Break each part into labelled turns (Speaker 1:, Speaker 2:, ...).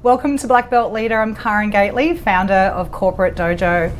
Speaker 1: Welcome to Black Belt Leader. I'm Karen Gately, founder of Corporate Dojo.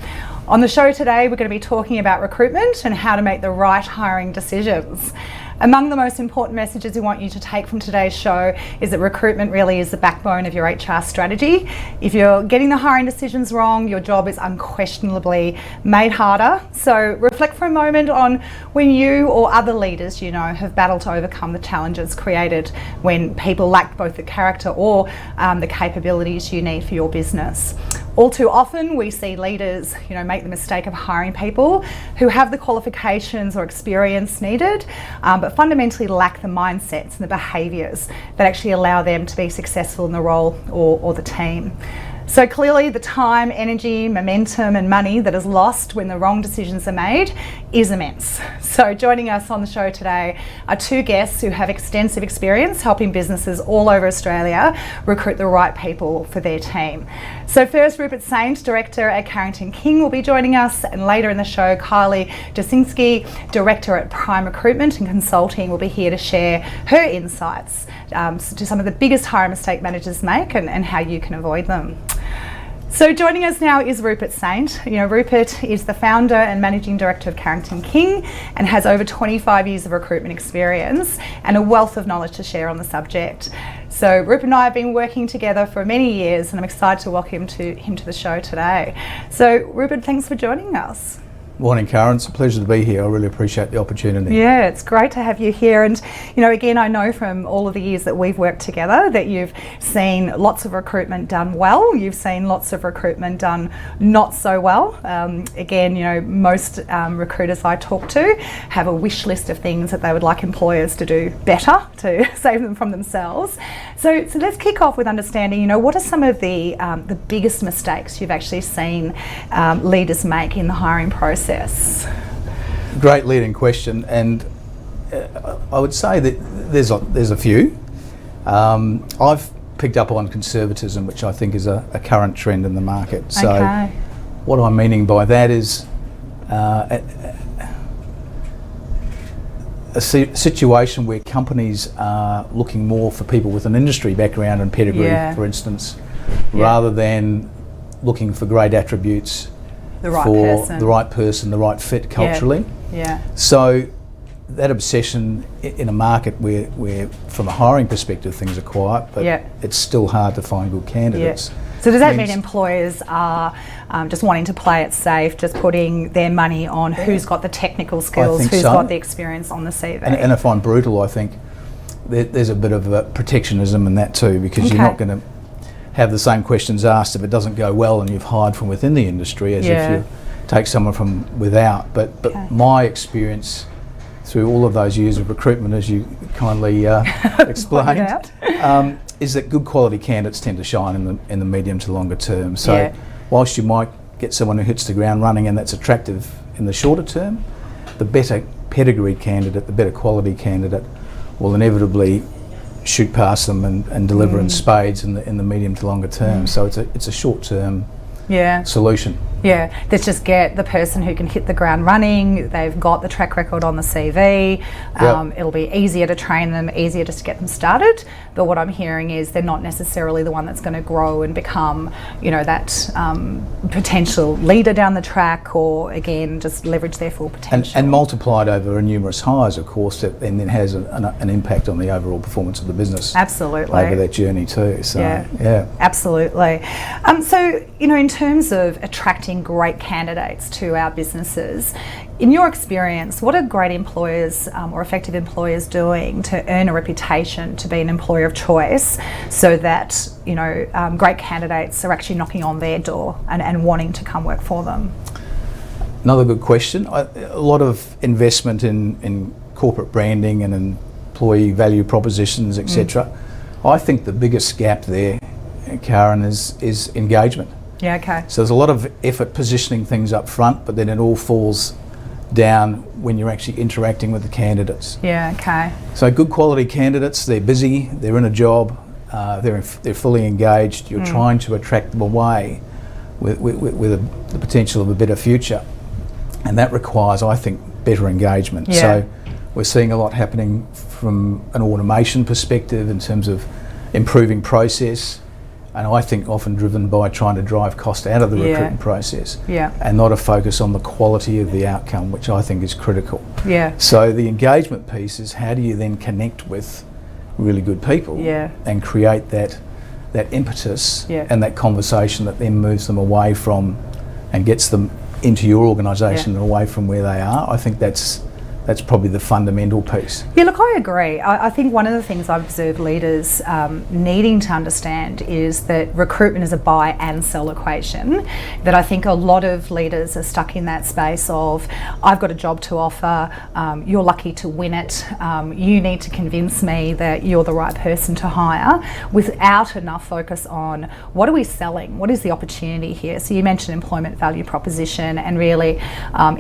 Speaker 1: On the show today, we're going to be talking about recruitment and how to make the right hiring decisions. Among the most important messages we want you to take from today's show is that recruitment really is the backbone of your HR strategy. If you're getting the hiring decisions wrong, your job is unquestionably made harder. So reflect for a moment on when you or other leaders you know have battled to overcome the challenges created when people lack both the character or the capabilities you need for your business. All too often we see leaders make the mistake of hiring people who have the qualifications or experience needed, but fundamentally lack the mindsets and the behaviours that actually allow them to be successful in the role or the team. So clearly the time, energy, momentum and money that is lost when the wrong decisions are made is immense. So joining us on the show today are two guests who have extensive experience helping businesses all over Australia recruit the right people for their team. So first, Rupert Saint, Director at Carrington King, will be joining us, and later in the show, Kylie Jasinski, Director at Prime Recruitment and Consulting, will be here to share her insights to some of the biggest hiring mistake managers make and how you can avoid them. So joining us now is Rupert Saint. Rupert is the founder and managing director of Carrington King and has over 25 years of recruitment experience and a wealth of knowledge to share on the subject. So Rupert and I have been working together for many years and I'm excited to welcome him to the show today. So Rupert, thanks for joining us.
Speaker 2: Morning, Karen. It's a pleasure to be here. I really appreciate the opportunity.
Speaker 1: Yeah, it's great to have you here. And, again, I know from all of the years that we've worked together that you've seen lots of recruitment done well. You've seen lots of recruitment done not so well. Most recruiters I talk to have a wish list of things that they would like employers to do better to save them from themselves. So let's kick off with understanding, what are some of the biggest mistakes you've actually seen leaders make in the hiring process?
Speaker 2: Great leading question, and I would say that there's a few. I've picked up on conservatism, which I think is a current trend in the market. So what I'm meaning by that is a situation where companies are looking more for people with an industry background and pedigree, for instance, rather than looking for great attributes the right person, the right fit culturally. So that obsession in a market where from a hiring perspective things are quiet, but it's still hard to find good candidates.
Speaker 1: So does that mean employers are just wanting to play it safe, just putting their money on who's got the technical skills, who's got the experience on the CV?
Speaker 2: And if I'm brutal, I think there's a bit of a protectionism in that too, because you're not going to have the same questions asked if it doesn't go well and you've hired from within the industry as if you take someone from without. But my experience through all of those years of recruitment, as you kindly explained, is that good quality candidates tend to shine in the medium to longer term. So whilst you might get someone who hits the ground running and that's attractive in the shorter term, the better pedigreed candidate, the better quality candidate will inevitably shoot past them and deliver in spades in the medium to longer term. So it's a short term solution.
Speaker 1: Let's just get the person who can hit the ground running. They've got the track record on the CV. It'll be easier to train them, easier just to get them started. But what I'm hearing is they're not necessarily the one that's going to grow and become, that potential leader down the track, or again, just leverage their full potential.
Speaker 2: And multiplied over numerous hires, of course, that and then has an impact on the overall performance of the business.
Speaker 1: Absolutely.
Speaker 2: Over that journey too. So
Speaker 1: absolutely. So in terms of attracting great candidates to our businesses, in your experience, what are great employers or effective employers doing to earn a reputation to be an employer of choice, so that great candidates are actually knocking on their door and wanting to come work for them?
Speaker 2: Another good question. A lot of investment in corporate branding and employee value propositions, etc. I think the biggest gap there, Karen, is engagement. So there's a lot of effort positioning things up front, but then it all falls down when you're actually interacting with the candidates. So good quality candidates, they're busy, they're in a job, they're fully engaged. You're trying to attract them away with the potential of a better future, and that requires, I think, better engagement. So we're seeing a lot happening from an automation perspective in terms of improving process, and I think often driven by trying to drive cost out of the recruitment process, and not a focus on the quality of the outcome, which I think is critical. So the engagement piece is, how do you then connect with really good people and create that impetus and that conversation that then moves them away from and gets them into your organisation and away from where they are. I think that's probably the fundamental piece.
Speaker 1: Yeah, look, I agree. I think one of the things I've observed leaders needing to understand is that recruitment is a buy and sell equation. That I think a lot of leaders are stuck in that space of, I've got a job to offer, you're lucky to win it, you need to convince me that you're the right person to hire, without enough focus on what are we selling, what is the opportunity here. So you mentioned employment value proposition, and really,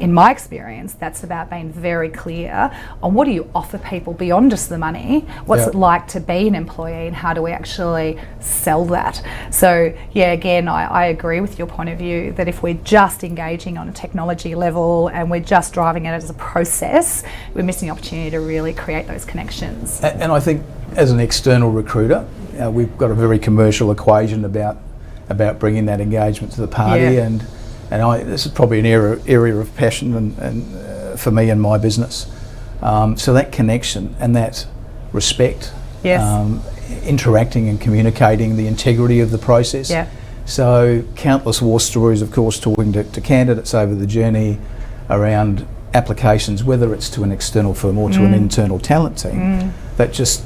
Speaker 1: in my experience, that's about being very clear on what do you offer people beyond just the money, what's it like to be an employee, and how do we actually sell that. So again, I agree with your point of view that if we're just engaging on a technology level and we're just driving it as a process, we're missing the opportunity to really create those connections.
Speaker 2: And I think as an external recruiter, we've got a very commercial equation about bringing that engagement to the party, and this is probably an area of passion and for me and my business. So that connection and that respect, interacting and communicating the integrity of the process. So countless war stories, of course, talking to candidates over the journey around applications, whether it's to an external firm or to an internal talent team, that just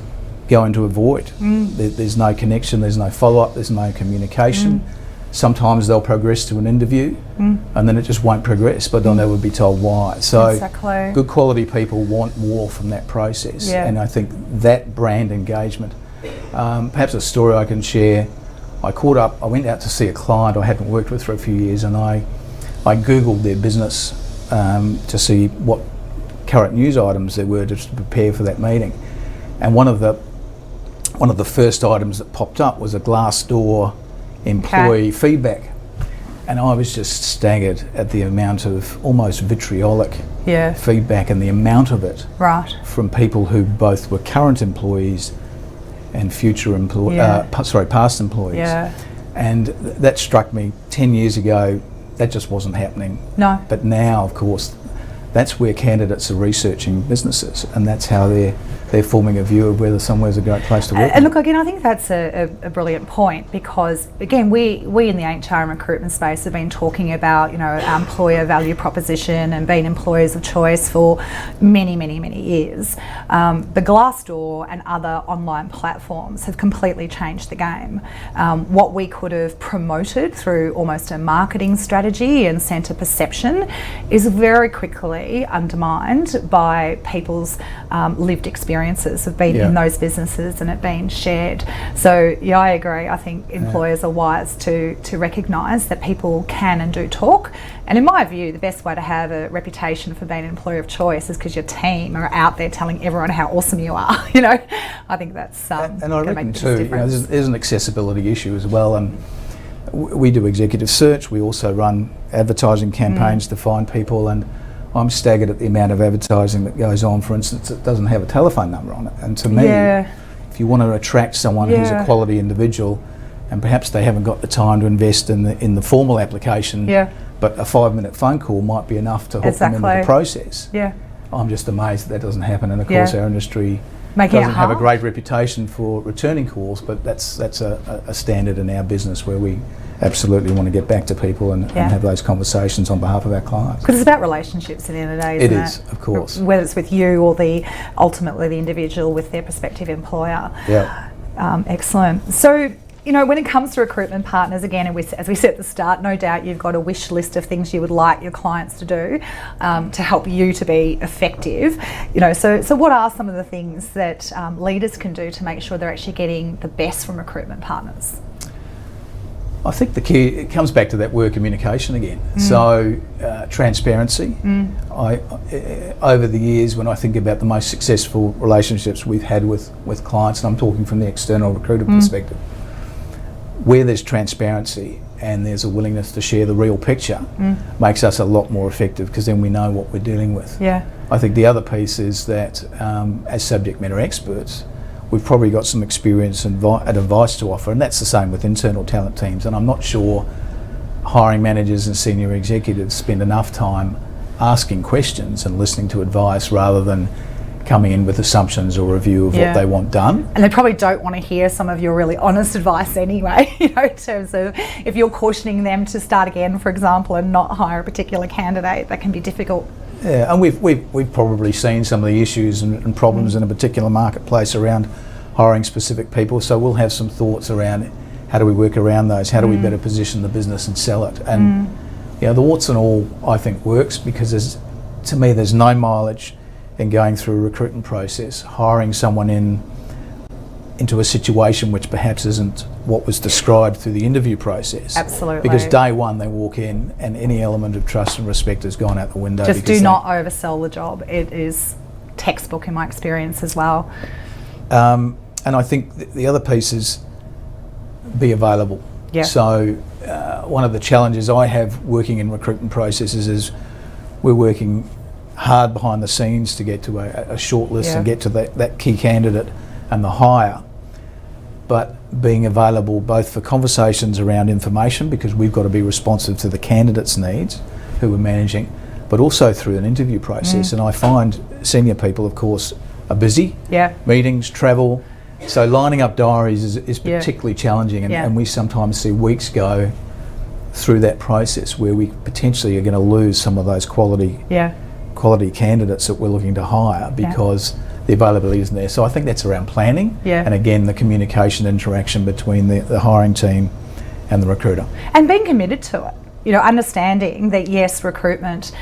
Speaker 2: go into a void. There's no connection, there's no follow-up, there's no communication. Sometimes they'll progress to an interview and then it just won't progress, but they'll never be told why. So good quality people want more from that process, and I think that brand engagement. Perhaps a story I can share. I went out to see a client I hadn't worked with for a few years, and I Googled their business to see what current news items there were to prepare for that meeting. And one of the first items that popped up was a Glassdoor employee feedback, and I was just staggered at the amount of almost vitriolic feedback, and the amount of it from people who both were current employees and past employees. And that struck me 10 years ago. That just wasn't happening. But now, of course, that's where candidates are researching businesses, and that's how they're forming a view of whether somewhere's a great place to work.
Speaker 1: And look, again, I think that's a brilliant point, because again, we in the HR and recruitment space have been talking about, employer value proposition and being employers of choice for many years. The Glassdoor and other online platforms have completely changed the game. What we could have promoted through almost a marketing strategy and centre perception is very quickly undermined by people's lived experiences of being in those businesses and it being shared. So I agree. I think employers are wise to recognise that people can and do talk. And in my view, the best way to have a reputation for being an employer of choice is because your team are out there telling everyone how awesome you are. I think that's
Speaker 2: and I reckon too, there's an accessibility issue as well. And we do executive search. We also run advertising campaigns to find people, and I'm staggered at the amount of advertising that goes on, for instance, that doesn't have a telephone number on it. And to me, if you want to attract someone who's a quality individual, and perhaps they haven't got the time to invest in the formal application, but a 5-minute phone call might be enough to hook them into the process. I'm just amazed that doesn't happen. And of course, our industry doesn't have a great reputation for returning calls, but that's a standard in our business where we absolutely want to get back to people and have those conversations on behalf of our clients.
Speaker 1: Because it's about relationships at the end of the day, isn't it?
Speaker 2: It is, of course.
Speaker 1: Whether it's with you or ultimately the individual with their prospective employer. Excellent. So, when it comes to recruitment partners, again, as we said at the start, no doubt you've got a wish list of things you would like your clients to do to help you to be effective. So what are some of the things that leaders can do to make sure they're actually getting the best from recruitment partners?
Speaker 2: I think the key, it comes back to that word communication again. So transparency. Over the years, when I think about the most successful relationships we've had with clients, and I'm talking from the external recruiter perspective, where there's transparency and there's a willingness to share the real picture, makes us a lot more effective, because then we know what we're dealing with. I think the other piece is that as subject matter experts, we've probably got some experience and advice to offer, and that's the same with internal talent teams. And I'm not sure hiring managers and senior executives spend enough time asking questions and listening to advice rather than coming in with assumptions or a view of what they want done.
Speaker 1: And they probably don't want to hear some of your really honest advice anyway, in terms of if you're cautioning them to start again, for example, and not hire a particular candidate, that can be difficult.
Speaker 2: Yeah, and we've probably seen some of the issues and problems in a particular marketplace around hiring specific people, so we'll have some thoughts around how do we work around those, how do we better position the business and sell it. And the warts and all, I think, works because to me there's no mileage in going through a recruitment process, hiring someone into a situation which perhaps isn't what was described through the interview process.
Speaker 1: Absolutely.
Speaker 2: Because day one they walk in and any element of trust and respect has gone out the window.
Speaker 1: Just do not oversell the job. It is textbook in my experience as well.
Speaker 2: And I think the other piece is be available.
Speaker 1: Yeah.
Speaker 2: So one of the challenges I have working in recruitment processes is we're working hard behind the scenes to get to a short list and get to that key candidate and the hire, but being available both for conversations around information, because we've got to be responsive to the candidate's needs who we're managing, but also through an interview process. And I find senior people, of course, are busy, meetings, travel, so lining up diaries is particularly challenging, and we sometimes see weeks go through that process where we potentially are going to lose some of those quality candidates that we're looking to hire because the availability isn't there. So I think that's around planning and again the communication interaction between the hiring team and the recruiter.
Speaker 1: And being committed to it. Understanding that yes, recruitment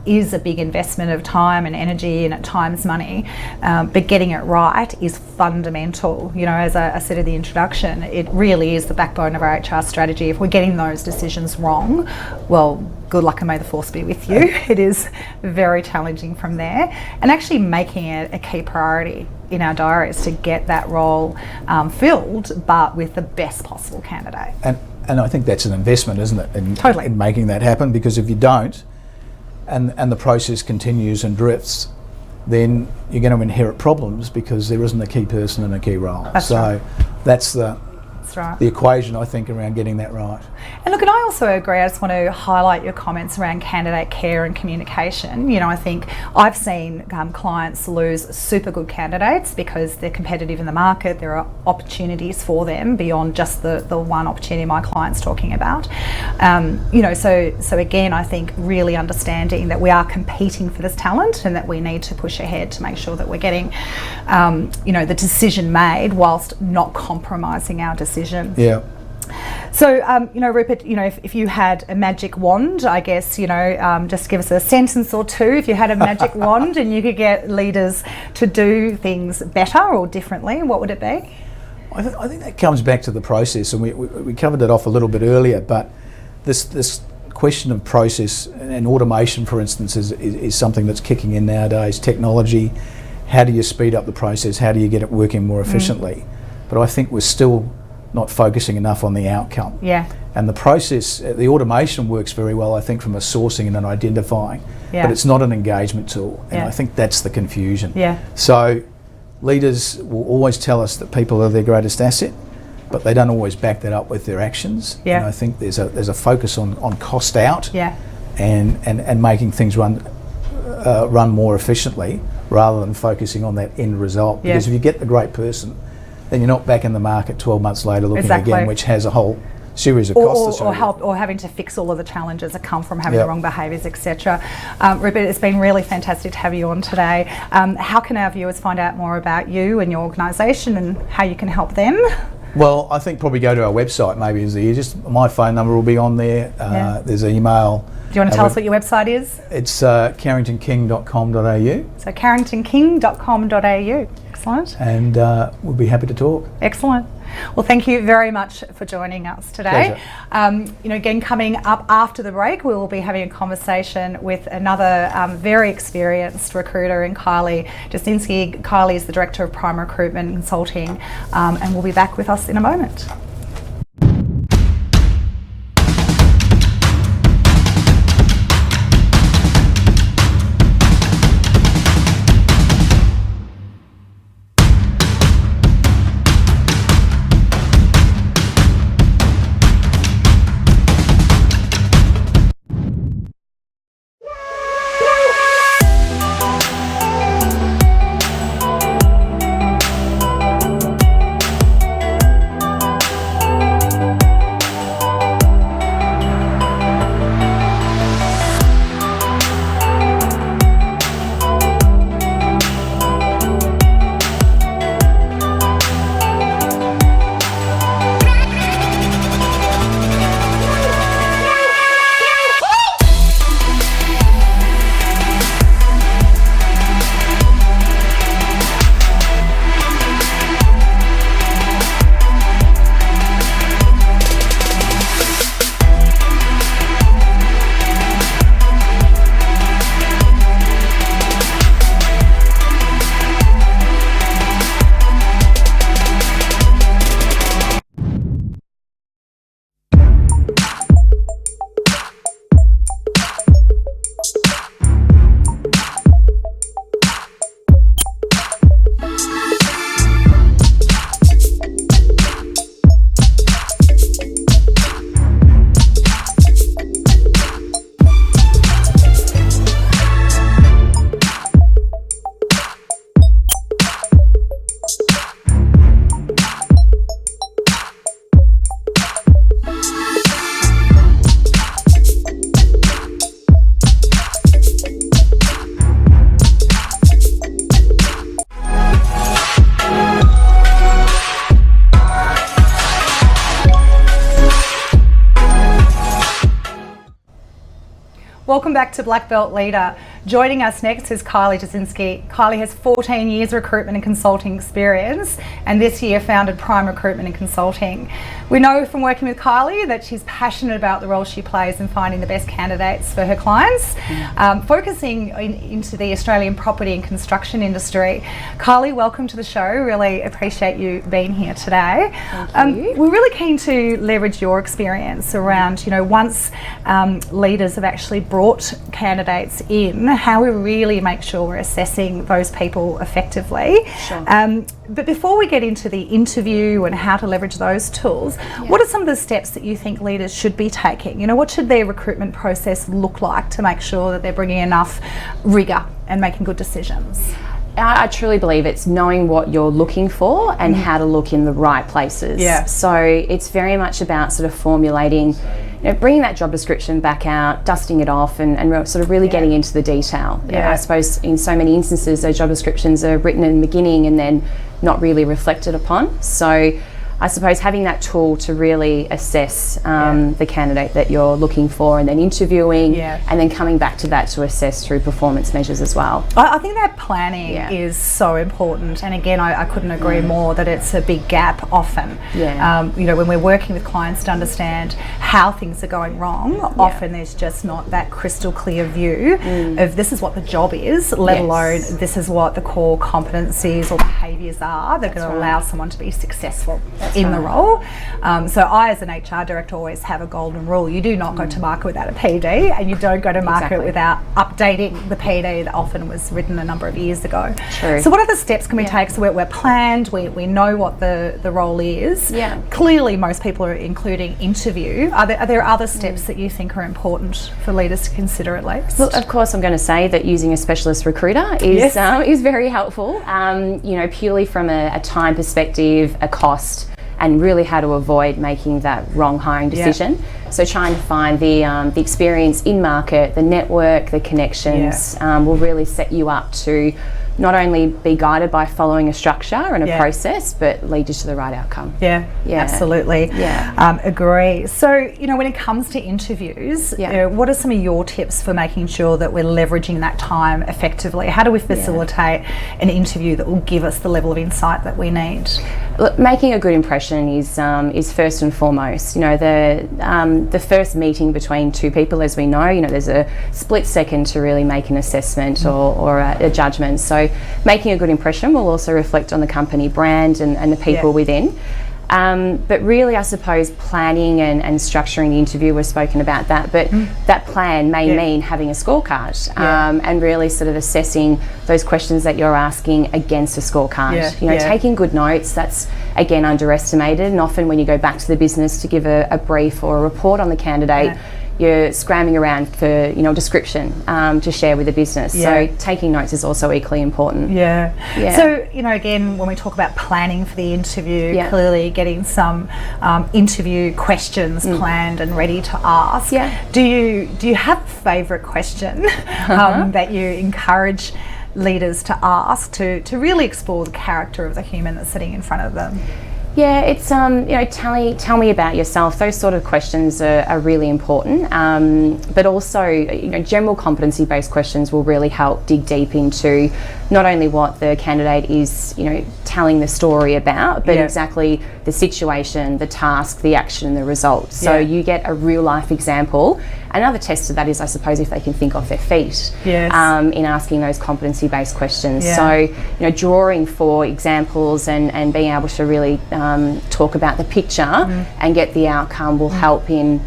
Speaker 1: is a big investment of time and energy and at times money, but getting it right is fundamental. As I said in the introduction, it really is the backbone of our HR strategy. If we're getting those decisions wrong, well, good luck and may the force be with you. It is very challenging from there, and actually making it a key priority in our diaries to get that role filled, but with the best possible candidate.
Speaker 2: And I think that's an investment, isn't it, in making that happen, because if you don't, and the process continues and drifts, then you're going to inherit problems because there isn't a key person in a key role. That's the equation, I think, around getting that right.
Speaker 1: And look, and I also agree, I just want to highlight your comments around candidate care and communication. I think I've seen clients lose super good candidates because they're competitive in the market. There are opportunities for them beyond just the one opportunity my client's talking about. So again, I think really understanding that we are competing for this talent and that we need to push ahead to make sure that we're getting, the decision made whilst not compromising our decision.
Speaker 2: Yeah.
Speaker 1: So, Rupert, if you had a magic wand, I guess, just give us a sentence or two. If you had a magic wand and you could get leaders to do things better or differently, what would it be?
Speaker 2: I think that comes back to the process, and we covered it off a little bit earlier, but this question of process and automation, for instance, is something that's kicking in nowadays. Technology, how do you speed up the process? How do you get it working more efficiently? But I think we're still not focusing enough on the outcome.
Speaker 1: Yeah.
Speaker 2: And the process, the automation works very well, I think, from a sourcing and an identifying, but it's not an engagement tool. And I think that's the confusion.
Speaker 1: Yeah.
Speaker 2: So leaders will always tell us that people are their greatest asset, but they don't always back that up with their actions.
Speaker 1: Yeah.
Speaker 2: And I think there's a focus on cost out and making things run more efficiently rather than focusing on that end result. Because if you get the great person, then you're not back in the market 12 months later looking again, which has a whole series of costs.
Speaker 1: Or having to fix all of the challenges that come from having the wrong behaviours, etc. Rupert, it's been really fantastic to have you on today. How can our viewers find out more about you and your organisation and how you can help them?
Speaker 2: Well, I think probably go to our website, maybe is the easiest. My phone number will be on there. There's an email.
Speaker 1: Do you want to tell us what your website is?
Speaker 2: It's carringtonking.com.au.
Speaker 1: So carringtonking.com.au. Excellent.
Speaker 2: And we'll be happy to talk.
Speaker 1: Excellent. Well, thank you very much for joining us today. Again, coming up after the break, we will be having a conversation with another very experienced recruiter in Kylie Jasinski. Kylie is the Director of Prime Recruitment Consulting, and will be back with us in a moment. Welcome back to Black Belt Leader. Joining us next is Kylie Jasinski. Kylie has 14 years recruitment and consulting experience, and this year founded Prime Recruitment and Consulting. We know from working with Kylie that she's passionate about the role she plays in finding the best candidates for her clients, focusing into the Australian property and construction industry. Kylie, welcome to the show. Really appreciate you being here today.
Speaker 3: Thank you.
Speaker 1: We're really keen to leverage your experience around, once leaders have actually brought candidates in, how we really make sure we're assessing those people effectively.
Speaker 3: Sure.
Speaker 1: But before we get into the interview and how to leverage those tools, what are some of the steps that you think leaders should be taking? What should their recruitment process look like to make sure that they're bringing enough rigour and making good decisions?
Speaker 3: I truly believe it's knowing what you're looking for and how to look in the right places.
Speaker 1: Yeah.
Speaker 3: So it's very much about sort of formulating, bringing that job description back out, dusting it off, and sort of really getting into the detail.
Speaker 1: Yeah.
Speaker 3: I suppose in so many instances, those job descriptions are written in the beginning and then not really reflected upon. So I suppose having that tool to really assess the candidate that you're looking for, and then interviewing, and then coming back to that to assess through performance measures as well.
Speaker 1: I think that planning is so important, and again, I couldn't agree more that it's a big gap often. When we're working with clients to understand how things are going wrong, often there's just not that crystal clear view of this is what the job is, let alone this is what the core competencies or behaviours are that are going to allow someone to be successful in the role. So I, as an HR director, always have a golden rule. You do not go to market without a PD, and you don't go to market without updating the PD that often was written a number of years ago.
Speaker 3: True.
Speaker 1: So what other steps can we take? So we're planned, we know what the role is. Clearly most people are including interview. Are there other steps that you think are important for leaders to consider at least?
Speaker 3: Well, of course, I'm going to say that using a specialist recruiter is very helpful, purely from a time perspective, a cost, and really how to avoid making that wrong hiring decision. So trying to find the experience in market, the network, the connections will really set you up to not only be guided by following a structure and a process, but lead you to the right outcome.
Speaker 1: Absolutely. Agree. So, when it comes to interviews, what are some of your tips for making sure that we're leveraging that time effectively? How do we facilitate an interview that will give us the level of insight that we need?
Speaker 3: Look, making a good impression is first and foremost. The first meeting between two people, as we know, there's a split second to really make an assessment or a judgment. So making a good impression will also reflect on the company brand and the people within. But really, I suppose planning and structuring the interview, we've spoken about that, but that plan may mean having a scorecard and really sort of assessing those questions that you're asking against a scorecard. Taking good notes, that's again underestimated, and often when you go back to the business to give a brief or a report on the candidate, you're scrambling around for a description to share with the business. So taking notes is also equally important.
Speaker 1: So again, when we talk about planning for the interview, clearly getting some interview questions planned and ready to ask. Do you have a favourite question that you encourage leaders to ask to really explore the character of the human that's sitting in front of them?
Speaker 3: Yeah, it's tell me about yourself. Those sort of questions are really important. But also, general competency-based questions will really help dig deep into not only what the candidate is, telling the story about, but exactly the situation, the task, the action, the result. So you get a real life example. Another test of that is, I suppose, if they can think off their feet in asking those competency-based questions. So, drawing for examples and being able to really talk about the picture and get the outcome will help in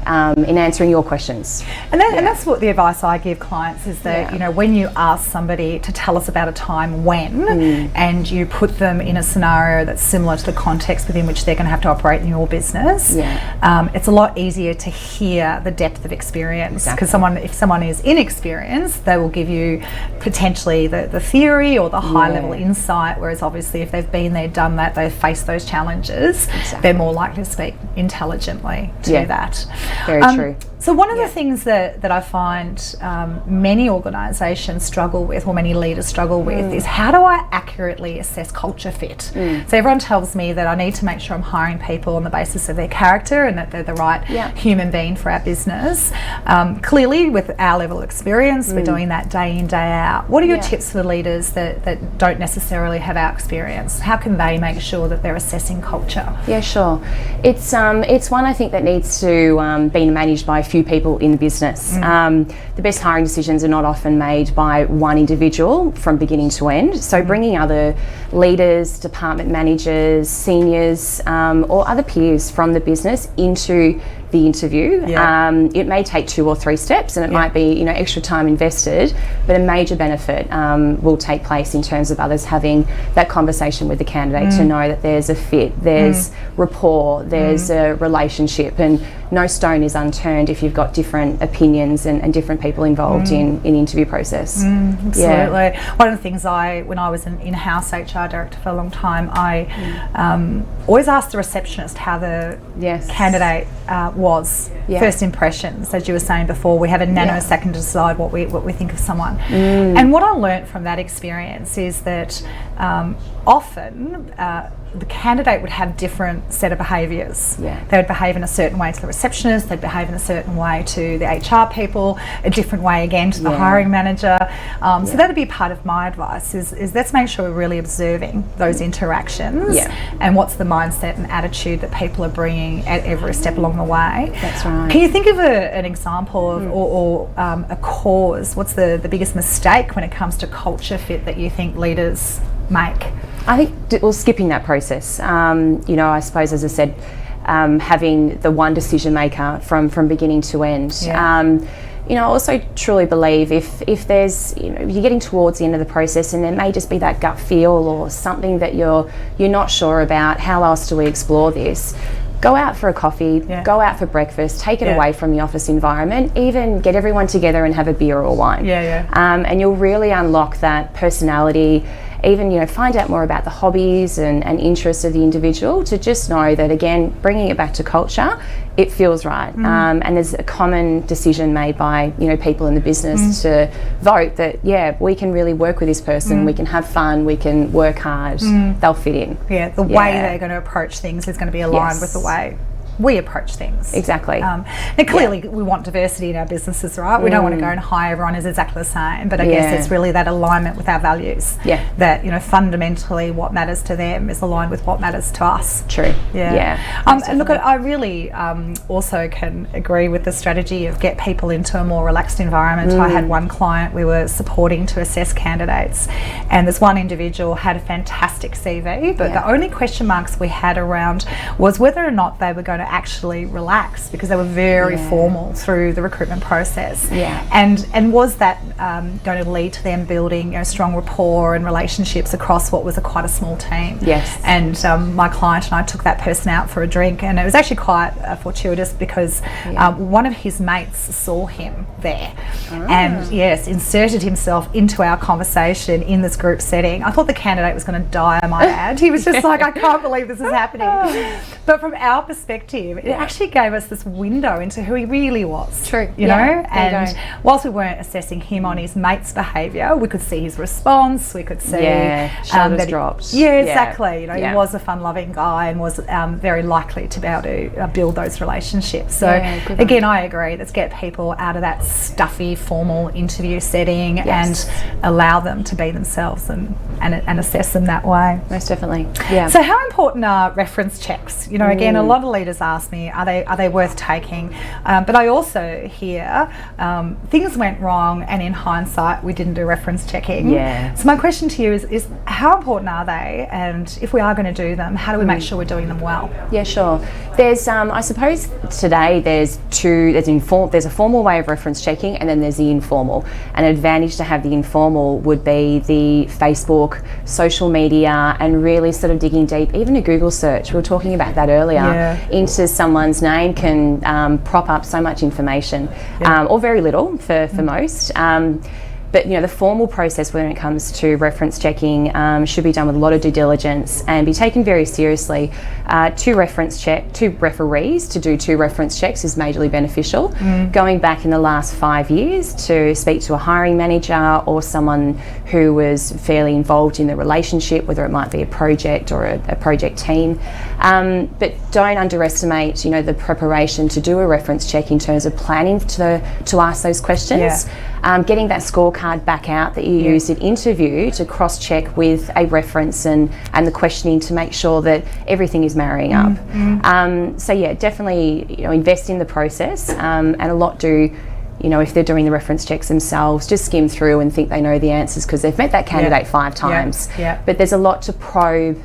Speaker 3: answering your questions.
Speaker 1: And that's what the advice I give clients is that, when you ask somebody to tell us about a time when, and you put them in a scenario that's similar to the context within which they're going to have to operate in your business, it's a lot easier to hear the depth of experience. Because if someone is inexperienced, they will give you potentially the theory or the high level insight, whereas obviously if they've been there, done that, they've faced those challenges, they're more likely to speak intelligently to that.
Speaker 3: Very true.
Speaker 1: So one of the things that I find many organisations struggle with, or many leaders struggle with, is how do I accurately assess culture fit? So everyone tells me that I need to make sure I'm hiring people on the basis of their character and that they're the right human being for our business. Clearly, with our level of experience, we're doing that day in, day out. What are your tips for leaders that don't necessarily have our experience? How can they make sure that they're assessing culture?
Speaker 3: Yeah, sure. It's one I think that needs to be managed by a few people in the business. The best hiring decisions are not often made by one individual from beginning to end. So bringing other leaders, department managers, seniors, or other peers from the business into the interview. It may take 2 or 3 steps, and it might be extra time invested, but a major benefit will take place in terms of others having that conversation with the candidate to know that there's a fit, there's rapport, there's a relationship, and no stone is unturned if you've got different opinions and different people involved in interview process.
Speaker 1: Absolutely. One of the things when I was an in-house HR director for a long time, I always asked the receptionist how the candidate was. First impressions, as you were saying before, we have a nanosecond to decide what we think of someone. And what I learnt from that experience is that often the candidate would have different set of behaviours. They would behave in a certain way to the receptionist, they'd behave in a certain way to the HR people, a different way again to the hiring manager. So that'd be part of my advice is let's make sure we're really observing those interactions and what's the mindset and attitude that people are bringing at every step along the way.
Speaker 3: That's right.
Speaker 1: Can you think of an example of or a cause? What's the biggest mistake when it comes to culture fit that you think leaders make?
Speaker 3: I think skipping that process. I suppose, as I said, having the one decision maker from beginning to end. I also truly believe if there's you're getting towards the end of the process and there may just be that gut feel or something that you're not sure about, how else do we explore this? Go out for a coffee, go out for breakfast, take it away from the office environment, even get everyone together and have a beer or wine. And you'll really unlock that personality, even find out more about the hobbies and interests of the individual, to just know that, again, bringing it back to culture, it feels right. And there's a common decision made by people in the business to vote that we can really work with this person, we can have fun, we can work hard, they'll fit in.
Speaker 1: The way they're going to approach things is going to be aligned with the way we approach things.
Speaker 3: Exactly.
Speaker 1: And clearly we want diversity in our businesses, right? We don't want to go and hire everyone as exactly the same, but I guess it's really that alignment with our values. That, fundamentally what matters to them is aligned with what matters to us.
Speaker 3: True.
Speaker 1: And look, I really also can agree with the strategy of get people into a more relaxed environment. I had one client we were supporting to assess candidates, and this one individual had a fantastic CV, but the only question marks we had around was whether or not they were going to actually relax, because they were very formal through the recruitment process. And was that going to lead to them building strong rapport and relationships across what was quite a small team? And my client and I took that person out for a drink, and it was actually quite fortuitous because one of his mates saw him there and inserted himself into our conversation in this group setting. I thought the candidate was going to die, I might add. He was just like, I can't believe this is happening. But from our perspective, it actually gave us this window into who he really was.
Speaker 3: True.
Speaker 1: You know? And whilst we weren't assessing him on his mate's behaviour, we could see his response, we could see
Speaker 3: shoulders dropped.
Speaker 1: Exactly. He was a fun-loving guy and was very likely to be able to build those relationships. So again, I agree, let's get people out of that stuffy formal interview setting and allow them to be themselves and assess them that way.
Speaker 3: Most definitely.
Speaker 1: So how important are reference checks? Again, a lot of leaders ask me, are they worth taking? But I also hear things went wrong and in hindsight we didn't do reference checking. So my question to you is how important are they, and if we are going to do them, how do we make sure we're doing them well?
Speaker 3: Sure. There's I suppose today there's a formal way of reference checking, and then there's the informal. An advantage to have the informal would be the Facebook, social media, and really sort of digging deep. Even a Google search, we were talking about that earlier, into someone's name can prop up so much information, or very little for most. But the formal process when it comes to reference checking should be done with a lot of due diligence and be taken very seriously. Two referees to do 2 reference checks is majorly beneficial. Going back in the last 5 years to speak to a hiring manager or someone who was fairly involved in the relationship, whether it might be a project or a project team. But don't underestimate, the preparation to do a reference check in terms of planning to ask those questions. Getting that scorecard back out that you used in interview to cross-check with a reference and the questioning to make sure that everything is marrying up. So yeah, definitely invest in the process, and a lot do. If they're doing the reference checks themselves, just skim through and think they know the answers because they've met that candidate 5 times. But there's a lot to probe,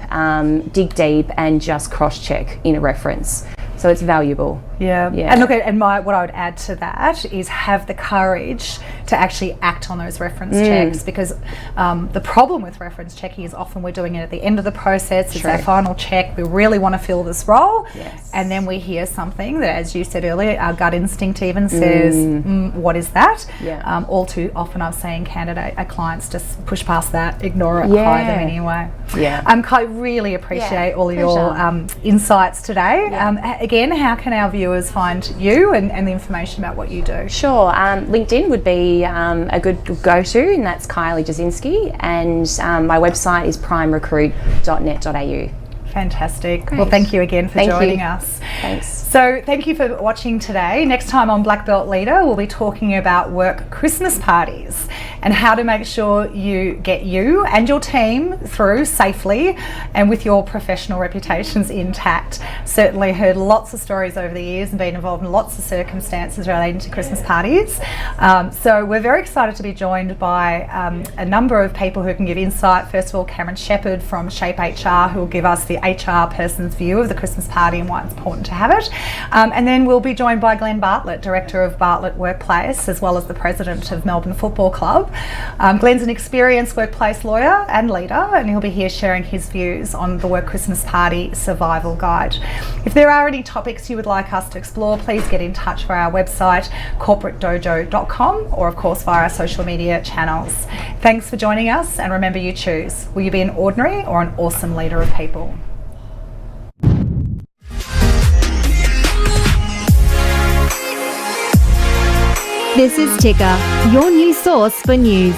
Speaker 3: dig deep, and just cross-check in a reference. So it's valuable. And look, what I would add to that is have the courage to actually act on those reference checks, because the problem with reference checking is often we're doing it at the end of the process. It's our final check. We really want to fill this role, and then we hear something that, as you said earlier, our gut instinct even says, what is that? All too often I've seen clients just push past that, ignore it, hire them anyway. I really appreciate all of your insights today. Again, how can our viewers find you and the information about what you do? Sure. LinkedIn would be a good go-to, and that's Kylie Jasinski, and my website is primerecruit.net.au.
Speaker 1: Fantastic. Great. Well, thank you again for joining us.
Speaker 3: Thanks.
Speaker 1: So thank you for watching today. Next time on Black Belt Leader, we'll be talking about work Christmas parties and how to make sure you get you and your team through safely and with your professional reputations intact. Certainly heard lots of stories over the years and been involved in lots of circumstances relating to Christmas parties. So we're very excited to be joined by a number of people who can give insight. First of all, Cameron Shepherd from Shape HR, who will give us the HR person's view of the Christmas party and why it's important to have it. And then we'll be joined by Glenn Bartlett, Director of Bartlett Workplace, as well as the President of Melbourne Football Club. Glenn's an experienced workplace lawyer and leader, and he'll be here sharing his views on the Work Christmas Party Survival Guide. If there are any topics you would like us to explore, please get in touch via our website, corporatedojo.com, or of course via our social media channels. Thanks for joining us, and remember, you choose. Will you be an ordinary or an awesome leader of people?
Speaker 4: This is Ticker, your new source for news.